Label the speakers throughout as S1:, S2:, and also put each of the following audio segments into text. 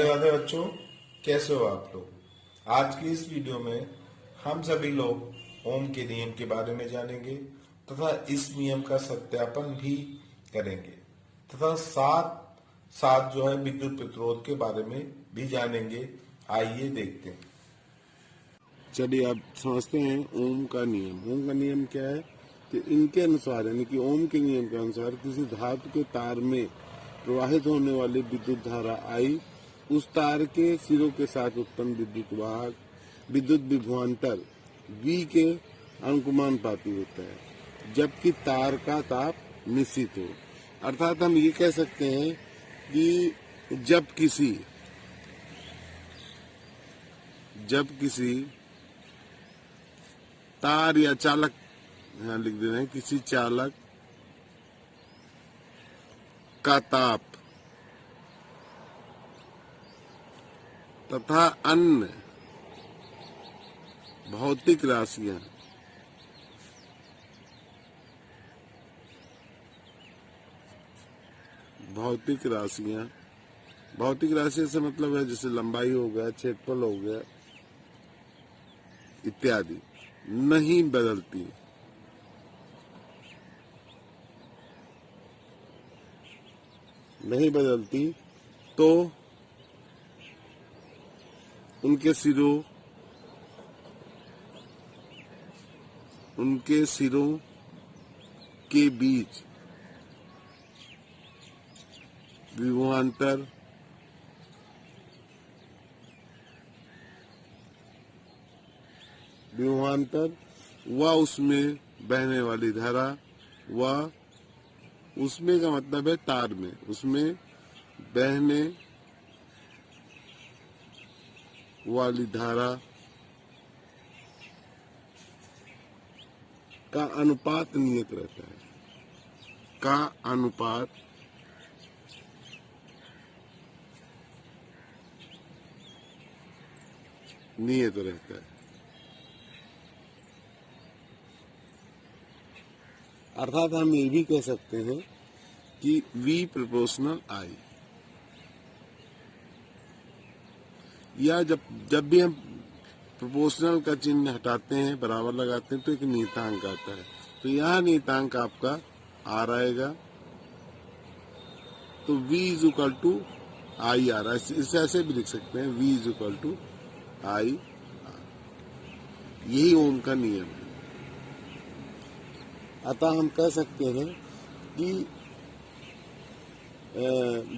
S1: राधे राधे बच्चों, कैसे हो आप लोग। आज की इस वीडियो में हम सभी लोग ओम के नियम के बारे में जानेंगे तथा इस नियम का सत्यापन भी करेंगे तथा साथ साथ जो है विद्युत प्रतिरोध के बारे में भी जानेंगे। आइए देखते हैं।
S2: चलिए अब समझते हैं ओम का नियम। ओम का नियम क्या है कि इनके अनुसार यानी कि ओम के नियम के अनुसार किसी धातु के तार में प्रवाहित होने वाली विद्युत धारा आई उस तार के सिरों के साथ उत्पन्न विद्युत वाहक विद्युत विभवांतर V के अनुक्रमानुपाती होता है जबकि तार का ताप निश्चित हो। अर्थात हम ये कह सकते हैं कि जब किसी तार या चालक, यहाँ लिख दे रहे हैं, किसी चालक का ताप तथा अन्य भौतिक राशियां से मतलब है जैसे लंबाई हो गया, क्षेत्रफल हो गया इत्यादि नहीं बदलती तो उनके सिरों के बीच विभवांतर व उसमें बहने वाली धारा व उसमें का मतलब है तार में, उसमें बहने वाली धारा का अनुपात नियत रहता है। अर्थात हम ये भी कह सकते हैं कि V प्रोपोर्शनल I, या जब भी हम प्रोपोर्शनल का चिन्ह हटाते हैं, बराबर लगाते हैं तो एक नियतांक आता है। तो यहाँ नियतांक आपका R आएगा, तो V is equal to I आ रहा है। इसे ऐसे भी लिख सकते हैं, V is equal to I R। यही ओम का नियम है। अतः हम कह सकते हैं कि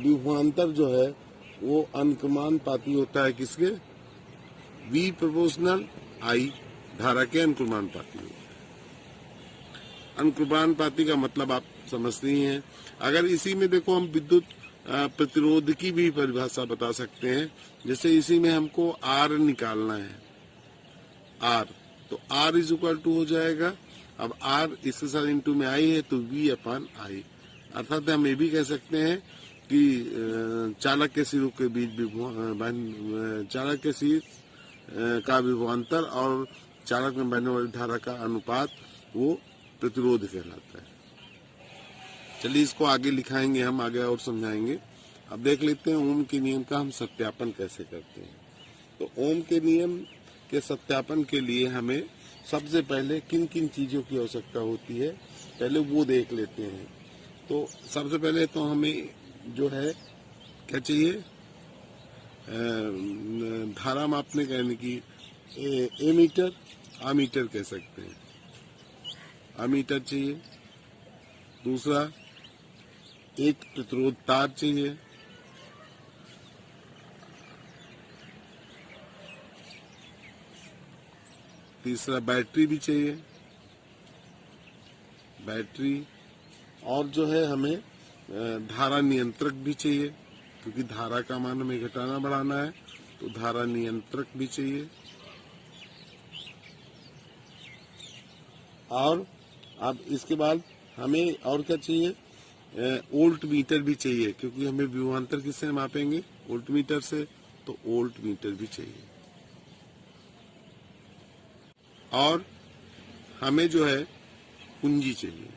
S2: विभवांतर जो है वो अनुक्रमानुपाती होता है किसके? V प्रोपोर्शनल I धारा के अनुक्रमानुपाती होता है। अनुक्रमानुपाती का मतलब आप समझते ही हैं। अगर इसी में देखो हम विद्युत प्रतिरोध की भी परिभाषा बता सकते हैं। जैसे इसी में हमको R निकालना है, R, तो R इज इक्वल टू हो जाएगा, अब R इसके साथ इंटू में I है तो V अपॉन I। अर्थात हम ये भी कह सकते हैं कि चालक के सिरों के बीच चालक के सिर का विभवांतर और चालक में बहने वाली धारा का अनुपात वो प्रतिरोध कहलाता है। चलिए इसको आगे लिखाएंगे, हम आगे और समझाएंगे। अब देख लेते हैं ओम के नियम का हम सत्यापन कैसे करते हैं। तो ओम के नियम के सत्यापन के लिए हमें सबसे पहले किन किन चीजों की आवश्यकता होती है पहले वो देख लेते हैं। तो सबसे पहले तो हमें जो है क्या चाहिए, धारा मापने का, यानी कि एमीटर, आमीटर कह सकते हैं, आमीटर चाहिए। दूसरा एक प्रतिरोध तार चाहिए। तीसरा बैटरी भी चाहिए, बैटरी। और जो है हमें धारा नियंत्रक भी चाहिए, क्योंकि धारा का मान हमें घटाना बढ़ाना है तो धारा नियंत्रक भी चाहिए। और अब इसके बाद हमें और क्या चाहिए, वोल्ट मीटर भी चाहिए, क्योंकि हमें विभवांतर किससे मापेंगे, वोल्ट मीटर से, तो वोल्ट मीटर भी चाहिए। और हमें जो है कुंजी चाहिए।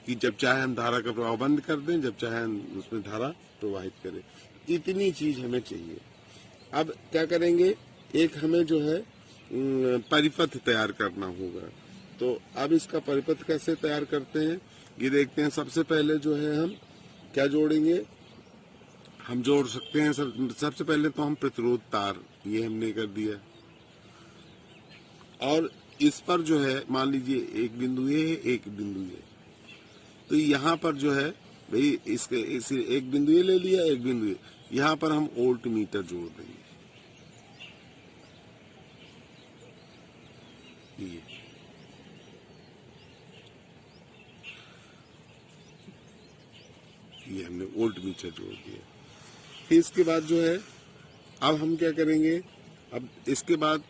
S2: कि जब चाहे हम धारा का प्रवाह बंद कर दें, जब चाहे हम उसमें धारा प्रवाहित करें। इतनी चीज हमें चाहिए। अब क्या करेंगे, एक हमें जो है परिपथ तैयार करना होगा। तो अब इसका परिपथ कैसे तैयार करते हैं ये देखते हैं। सबसे पहले जो है हम क्या जोड़ेंगे, हम जोड़ सकते हैं सबसे पहले तो हम प्रतिरोध तार, ये हमने कर दिया। और इस पर जो है मान लीजिए एक बिंदु ये है, एक बिंदु ये, तो यहाँ पर जो है भाई इसके एक बिंदु ये ले लिया, एक बिंदु ये, यहाँ पर हम वोल्ट मीटर जोड़ देंगे। ये हमने वोल्ट मीटर जोड़ दिया। फिर इसके बाद जो है अब हम क्या करेंगे, अब इसके बाद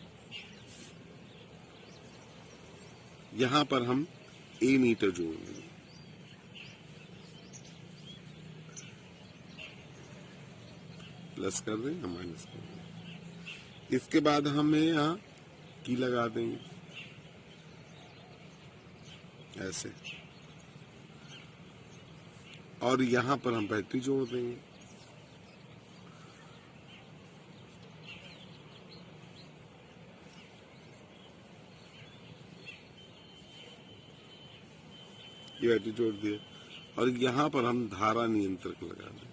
S2: यहां पर हम ए मीटर जोड़ देंगे। प्लस कर दें या माइनस कर दें। इसके बाद हमें यहाँ की लगा देंगे ऐसे, और यहां पर हम बैटरी जोड़ देंगे। ये बैटरी जोड़ दिए और यहां पर हम धारा नियंत्रक लगा दें।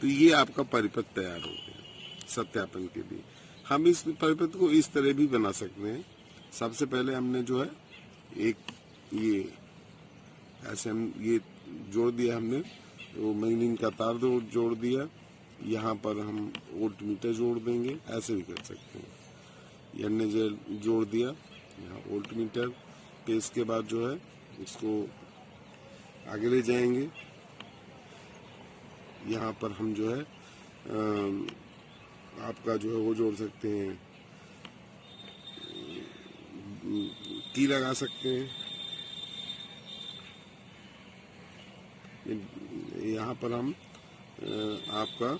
S2: तो ये आपका परिपथ तैयार हो गया सत्यापन के लिए। हम इस परिपथ को इस तरह भी बना सकते हैं। सबसे पहले हमने जो है एक ये ऐसे हम ये जोड़ दिया, हमने वो मैग्नीन का तार जोड़ दिया। यहाँ पर हम वोल्ट मीटर जोड़ देंगे, ऐसे भी कर सकते हैं। ये हमने जोड़ दिया यहाँ वोल्ट मीटर के। इसके बाद जो है इसको आगे ले जाएंगे। यहाँ पर हम जो है आपका जो है वो जोड़ सकते हैं, की लगा सकते हैं। यहाँ पर हम आपका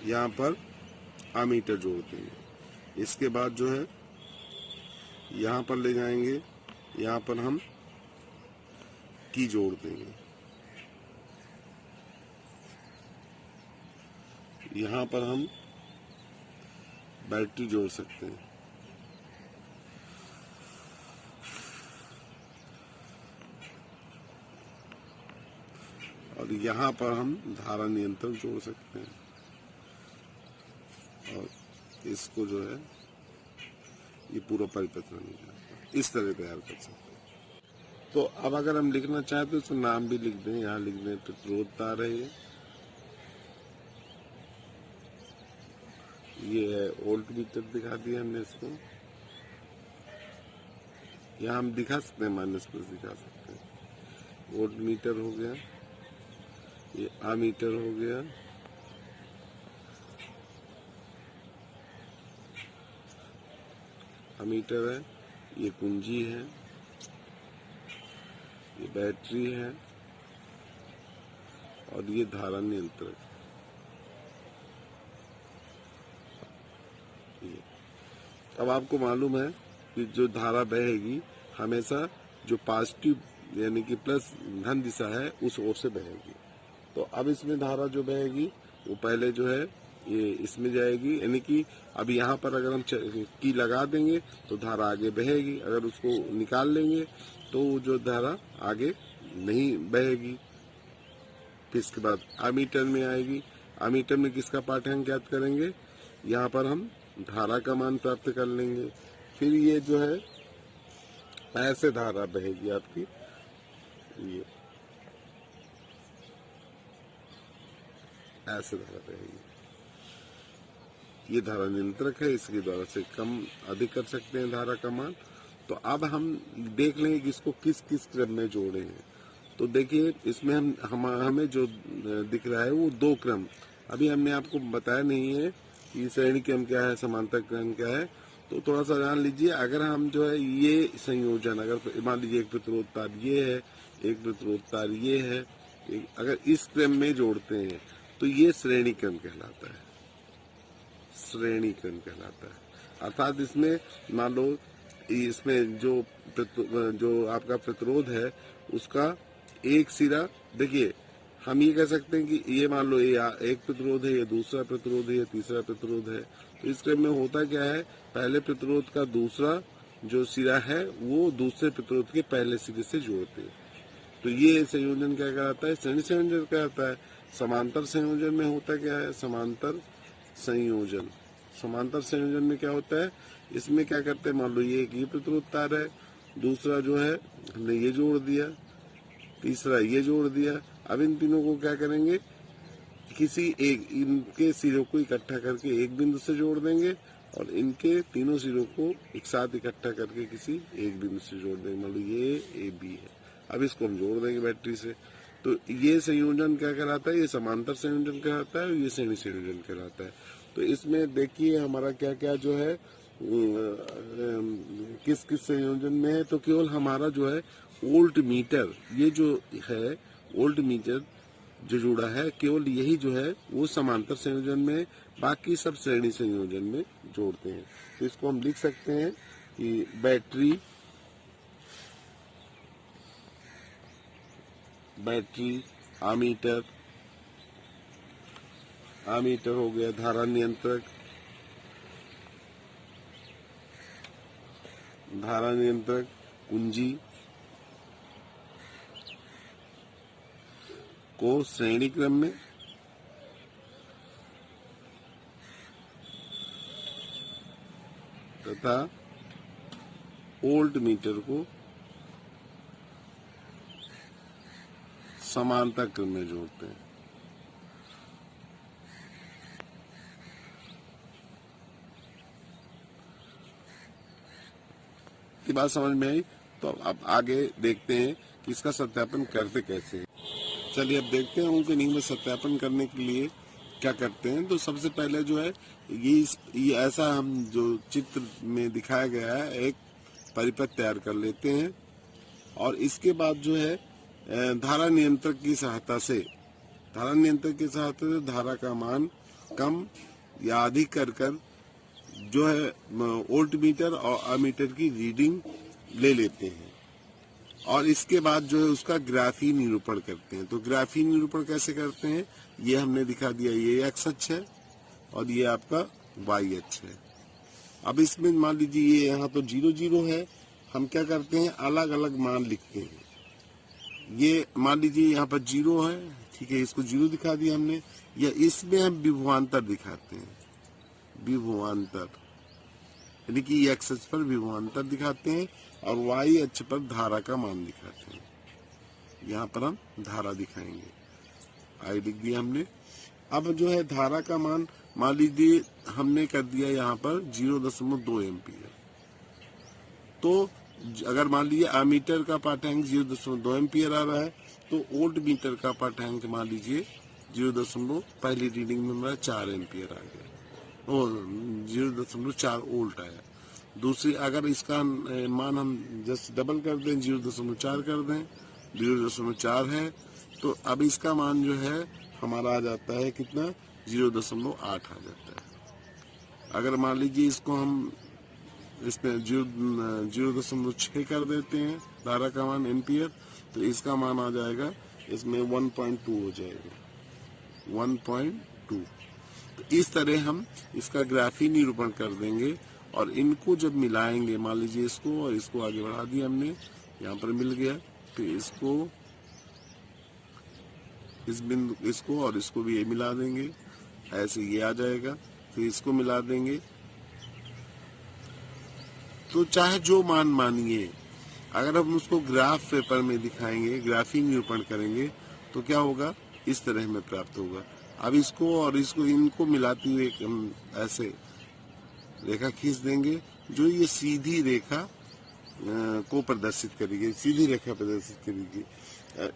S2: यहाँ पर अमीटर जोड़ते हैं। इसके बाद जो है यहाँ पर ले जाएंगे, यहाँ पर हम की जोड़ देंगे। यहाँ पर हम बैटरी जोड़ सकते हैं। और यहाँ पर हम धारा नियंत्रण जोड़ सकते हैं। और इसको जो है ये पूरा परिपथ बन गया। इस तरह तैयार कर सकते हैं। तो अब अगर हम लिखना चाहें तो इसका नाम भी लिख दें। यहाँ लिख दें प्रतिरोध तार है ये है वोल्ट मीटर दिखा दिया हमने इसको। यहाँ हम दिखा सकते हैं, माइनस प्लस दिखा सकते हैं। वोल्ट मीटर हो गया, ये अमीटर हो गया, अमीटर है, ये कुंजी है, ये बैटरी है और ये धारा नियंत्रक। अब आपको मालूम है कि जो धारा बहेगी हमेशा जो पॉजिटिव यानी कि प्लस धन दिशा है उस ओर से बहेगी। तो अब इसमें धारा जो बहेगी वो पहले जो है ये इसमें जाएगी, यानी कि अब यहाँ पर अगर हम की लगा देंगे तो धारा आगे बहेगी। अगर उसको निकाल लेंगे तो जो धारा आगे नहीं बहेगी। फिर इसके बाद अमीटर में आएगी। अमीटर में किसका पाठ हम ज्ञात करेंगे, यहाँ पर हम धारा का मान प्राप्त कर लेंगे। फिर ये जो है ऐसे धारा बहेगी आपकी, ये ऐसे धारा बहेगी। ये धारा नियंत्रक है, इसके द्वारा से कम अधिक कर सकते हैं धारा का मान। तो अब हम देख लेंगे कि इसको किस किस क्रम में जोड़े हैं। तो देखिए इसमें हमें जो दिख रहा है वो दो क्रम। अभी हमने आपको बताया नहीं है कि श्रेणी क्रम क्या है, समांतर क्रम क्या है। तो थोड़ा सा जान लीजिए। अगर हम जो है ये संयोजन, अगर मान लीजिए एक प्रतिरोध तार ये है, एक प्रतिरोध तार ये है। अगर इस क्रम में जोड़ते हैं तो ये श्रेणी क्रम कहलाता है, श्रेणी क्रम कहलाता है। अर्थात इसमें मान लो इसमें जो आपका प्रतिरोध है उसका एक सिरा, देखिए हम ये कह सकते हैं कि ये मान लो ये एक प्रतिरोध है, ये दूसरा प्रतिरोध है, ये तीसरा प्रतिरोध है। तो इस क्रम में होता क्या है, पहले प्रतिरोध का दूसरा जो सिरा है वो दूसरे प्रतिरोध के पहले सिरे से जोड़ते हैं। तो ये संयोजन क्या कहलाता है, श्रेणी संयोजन कहलाता है। समांतर संयोजन में होता क्या है, समांतर संयोजन, समांतर संयोजन में क्या होता है, इसमें क्या करते हैं, मान लो ये एक ये प्रतिरोध तार है, दूसरा जो है हमने ये जोड़ दिया, तीसरा ये जोड़ दिया। अब इन तीनों को क्या करेंगे, किसी एक इनके सिरों को इकट्ठा करके एक बिंदु से जोड़ देंगे और इनके तीनों सिरों को एक साथ इकट्ठा करके किसी एक बिंदु से जोड़ देंगे। मान लो ये ए बी है, अब इसको हम जोड़ देंगे बैटरी से। तो ये संयोजन क्या कहलाता है, ये समांतर संयोजन कहलाता है और ये श्रेणी संयोजन कहलाता है। तो इसमें देखिए हमारा क्या क्या जो है किस किस संयोजन में है, तो केवल हमारा जो है वोल्ट मीटर, ये जो है वोल्ट मीटर जो जुड़ा है, केवल यही जो है वो समांतर संयोजन में, बाकी सब श्रेणी संयोजन में जोड़ते हैं। तो इसको हम लिख सकते हैं कि बैटरी आमीटर हो गया, धारा नियंत्रक कुंजी को श्रेणी क्रम में तथा वोल्ट मीटर को समांतर क्रम में जोड़ते हैं। की बात समझ में आई? तो अब आगे देखते हैं कि इसका सत्यापन करते कैसे हैं। चलिए अब देखते हैं उनके नियम में सत्यापन करने के लिए क्या करते हैं। तो सबसे पहले जो है ये ऐसा हम जो चित्र में दिखाया गया है एक परिपथ तैयार कर लेते हैं और इसके बाद जो है धारा नियंत्रक की सहायता से धारा का मान कम या अधिक कर जो है वोल्ट मीटर और अमीटर की रीडिंग ले लेते हैं और इसके बाद जो है उसका ग्राफी निरूपण करते हैं। तो ग्राफी निरूपण कैसे करते हैं, ये हमने दिखा दिया, ये एक्स अक्ष है और ये आपका वाई अक्ष है। अब इसमें मान लीजिए ये यहाँ तो 0 0 है, हम क्या करते हैं अलग अलग मान लिखते हैं। ये मान लीजिए यहाँ पर 0 है, ठीक है, इसको 0 दिखा दिया हमने, या इसमें हम विभवांतर दिखाते हैं, विभवांतर यानी कि एक्स अक्ष पर विभवांतर दिखाते हैं और वाई अक्ष पर धारा का मान दिखाते हैं। यहाँ पर हम धारा दिखाएंगे, आई लिख दिया हमने। अब जो है धारा का मान मान लीजिए हमने कर दिया यहाँ पर 0.2 एम्पियर। तो अगर मान लीजिए अमीटर का पाठांक 0.2 एम्पियर आ रहा है तो वोल्ट मीटर का पाठांक मान लीजिए 0. पहली रीडिंग में हमारा 4 एम्पियर आ गया और 0.4 वोल्ट आया। दूसरी अगर इसका मान हम जस्ट डबल कर दें 0.4 कर दें, 0.4 है, तो अब इसका मान जो है हमारा आ जाता है कितना 0.8 आ जाता है। अगर मान लीजिए इसको हम इसमें 0.6 कर देते हैं धारा का मान एम्पियर, तो इसका मान आ जाएगा इसमें 1.2 हो जाएगा, 1.2। तो इस तरह हम इसका ग्राफी निरूपण कर देंगे और इनको जब मिलाएंगे, मान लीजिए इसको और इसको आगे बढ़ा दिया हमने, यहाँ पर मिल गया, फिर इसको इस बिंदु इसको और इसको भी ये मिला देंगे, ऐसे ये आ जाएगा, फिर इसको मिला देंगे। तो चाहे जो मान मानिए, अगर हम उसको ग्राफ पेपर में दिखाएंगे, ग्राफी निरूपण करेंगे, तो क्या होगा, इस तरह हमें प्राप्त होगा। अब इसको और इसको इनको मिलाते हुए हम ऐसे रेखा खींच देंगे जो ये सीधी रेखा को प्रदर्शित करेगी, सीधी रेखा प्रदर्शित करेगी।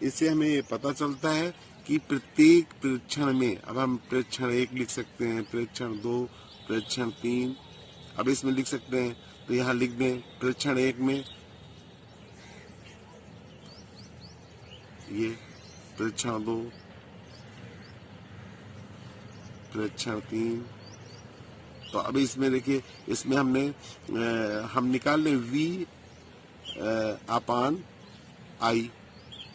S2: इससे हमें ये पता चलता है कि प्रत्येक प्रेक्षण में, अब हम प्रेक्षण 1 लिख सकते हैं, प्रेक्षण 2, प्रेक्षण 3, अब इसमें लिख सकते हैं, तो यहाँ लिख दें प्रेक्षण 1 में ये प्रेक्षण 2, प्रेक्षण 3। तो अब इसमें देखिए, इसमें हम निकाल लें V अपान I,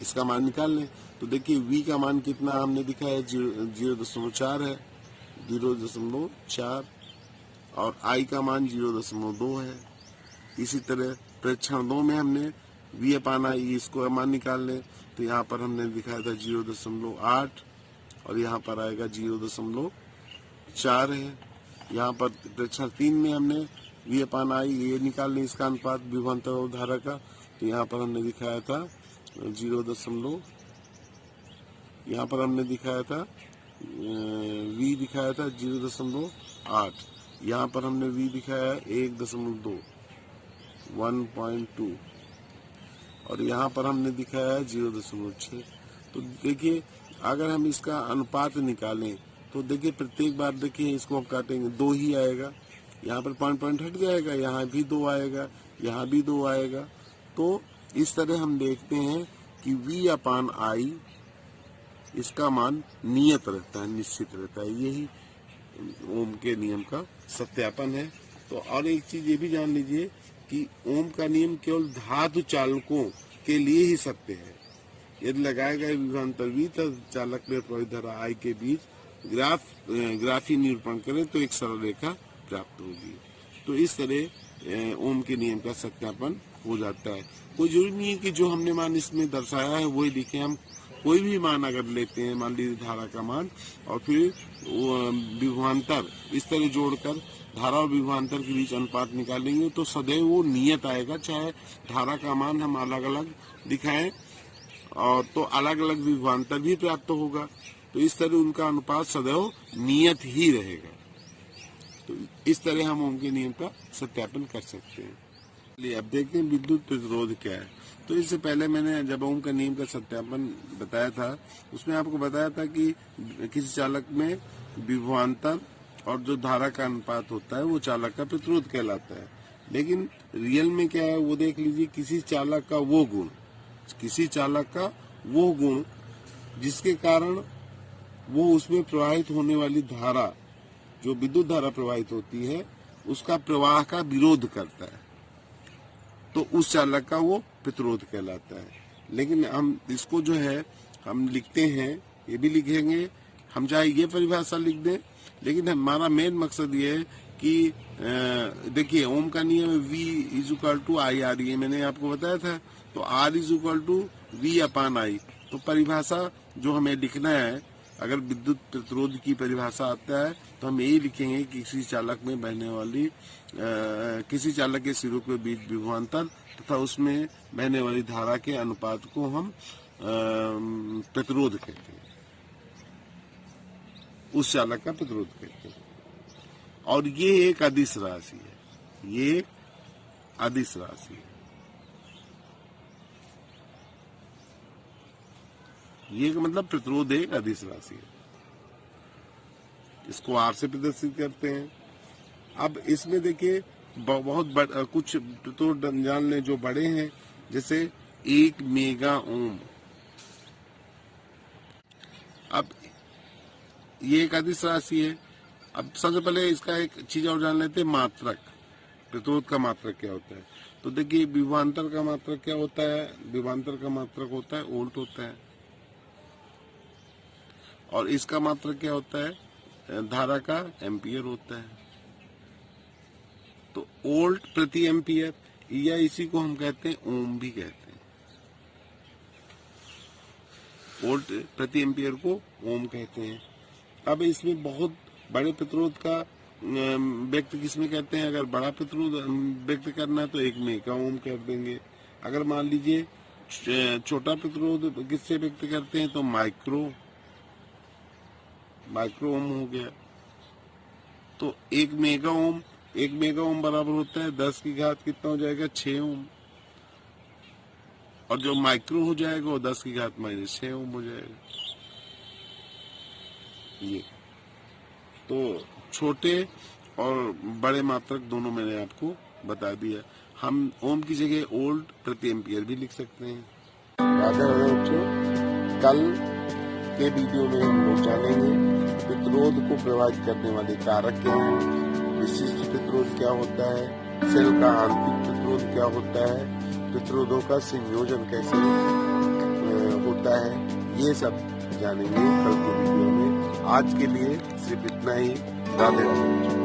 S2: इसका मान निकाल लें। तो देखिए V का मान कितना हमने दिखाया, 0.4 है, 0.4, और I का मान 0.2 है। इसी तरह प्रेक्षण 2 में हमने V अपान I इसको मान निकाल लें, तो यहाँ पर हमने दिखाया था 0.8, और यहाँ पर आएगा 0.4 है। यहाँ पर प्रेक्षण 3 में हमने V अपान I ये निकाल लें, इसका अनुपात विभवांतर और धारा का, तो यहाँ पर हमने दिखाया था 0. यहाँ पर हमने दिखाया था V दिखाया था 0.8, यहाँ पर हमने V दिखाया 1.2, 1.2, और यहाँ पर हमने दिखाया 0.6। तो देखिए, अगर हम इसका अनुपात निकालें तो देखिए प्रत्येक बार देखिए इसको हम काटेंगे 2 ही आएगा, यहाँ पर पॉइंट हट जाएगा, यहाँ भी 2 आएगा, यहाँ भी 2 आएगा। तो इस तरह हम देखते हैं कि V अपान I इसका मान नियत रहता है, निश्चित रहता है। यही ओम के नियम का सत्यापन है। तो और एक चीज ये भी जान लीजिए कि ओम का नियम केवल धातु चालकों के लिए ही सत्य है। यदि लगाया गया विभवांतर V तथा चालक में प्रवाहित धारा I के बीच ग्राफी निरूपण करें तो एक सरल रेखा प्राप्त होगी। तो इस तरह ओम के नियम का सत्यापन हो जाता है। कोई जरूरी नहीं है कि जो हमने मान इसमें दर्शाया है वही लिखे। हम कोई भी मान अगर लेते हैं, मान लीजिए धारा का मान, और फिर विभवांतर इस तरह जोड़कर धारा और विभवांतर के बीच अनुपात निकालेंगे तो सदैव वो नियत आएगा। चाहे धारा का मान हम अलग अलग दिखाएं और तो अलग अलग विभवांतर भी प्राप्त होगा। तो इस तरह उनका अनुपात सदैव नियत ही रहेगा। तो इस तरह हम ओम के नियम का सत्यापन कर सकते हैं। चलिए अब देखते हैं विद्युत प्रतिरोध क्या है। तो इससे पहले मैंने जब ओम का नियम का सत्यापन बताया था, उसमें आपको बताया था कि किसी चालक में विभवांतर और जो धारा का अनुपात होता है वो चालक का प्रतिरोध कहलाता है। लेकिन रियल में क्या है वो देख लीजिए। किसी चालक का वो गुण जिसके कारण वो उसमें प्रवाहित होने वाली धारा, जो विद्युत धारा प्रवाहित होती है, उसका प्रवाह का विरोध करता है, तो उस चालक का वो प्रतिरोध कहलाता है। लेकिन हम इसको जो है हम लिखते हैं, ये भी लिखेंगे, हम चाहे ये परिभाषा लिख दें, लेकिन हमारा मेन मकसद ये है कि देखिए ओम का नियम V = I/R, ये मैंने आपको बताया था। तो R = V अपान I। तो परिभाषा जो हमें लिखना है, अगर विद्युत प्रतिरोध की परिभाषा आता है तो हम यही लिखेंगे कि किसी चालक में बहने वाली किसी चालक के सिरों के बीच विभवांतर तथा उसमें बहने वाली धारा के अनुपात को हम प्रतिरोध कहते हैं, उस चालक का प्रतिरोध कहते हैं। और ये एक अदिश राशि है, ये एक अदिश राशि है। ये मतलब प्रतिरोध एक अदिश राशि है। इसको R से प्रदर्शित करते हैं। अब इसमें देखिए बहुत कुछ प्रतिरोध जान लें जो बड़े हैं, जैसे 1 मेगा ओम। अब ये एक अदिश राशि है। अब सबसे पहले इसका एक चीज और जान लेते हैं, मात्रक। प्रतिरोध का मात्रक क्या होता है? तो देखिए विभवांतर का मात्रक क्या होता है? विभवांतर का मात्रक होता है वोल्ट होता है। और इसका मात्रक क्या होता है? धारा का एम्पियर होता है। तो वोल्ट प्रति एम्पियर, या इसी को हम कहते हैं ओम भी कहते हैं। वोल्ट प्रति एम्पियर को ओम कहते हैं। अब इसमें बहुत बड़े प्रतिरोध का व्यक्त किसमें कहते हैं? अगर बड़ा प्रतिरोध व्यक्त करना है तो 1 मेगा ओम कर देंगे। अगर मान लीजिए छोटा प्रतिरोध किससे व्यक्त करते हैं तो माइक्रो ओम हो गया। तो 1 मेगा ओम बराबर होता है 10 की घात कितना हो जाएगा? 6 ओम। और जो माइक्रो हो जाएगा वो 10 की घात -6 ओम हो जाएगा। ये तो छोटे और बड़े मात्रक दोनों मैंने आपको बता दिया। हम ओम की जगह वोल्ट प्रति एम्पियर भी लिख सकते हैं। राधे राधे बच्चों। कल के वीडियो में हम लोग जानेंगे पित्तरोध को प्रभावित करने वाले कारक क्या हैं, विशिष्ट पित्तरोध क्या होता है, सेल का आंतरिक पित्तरोध क्या होता है, पित्तरोधों का संयोजन कैसे होता है, ये सब जानेंगे कल के वीडियो में। आज के लिए सिर्फ इतना ही। राधे राधे।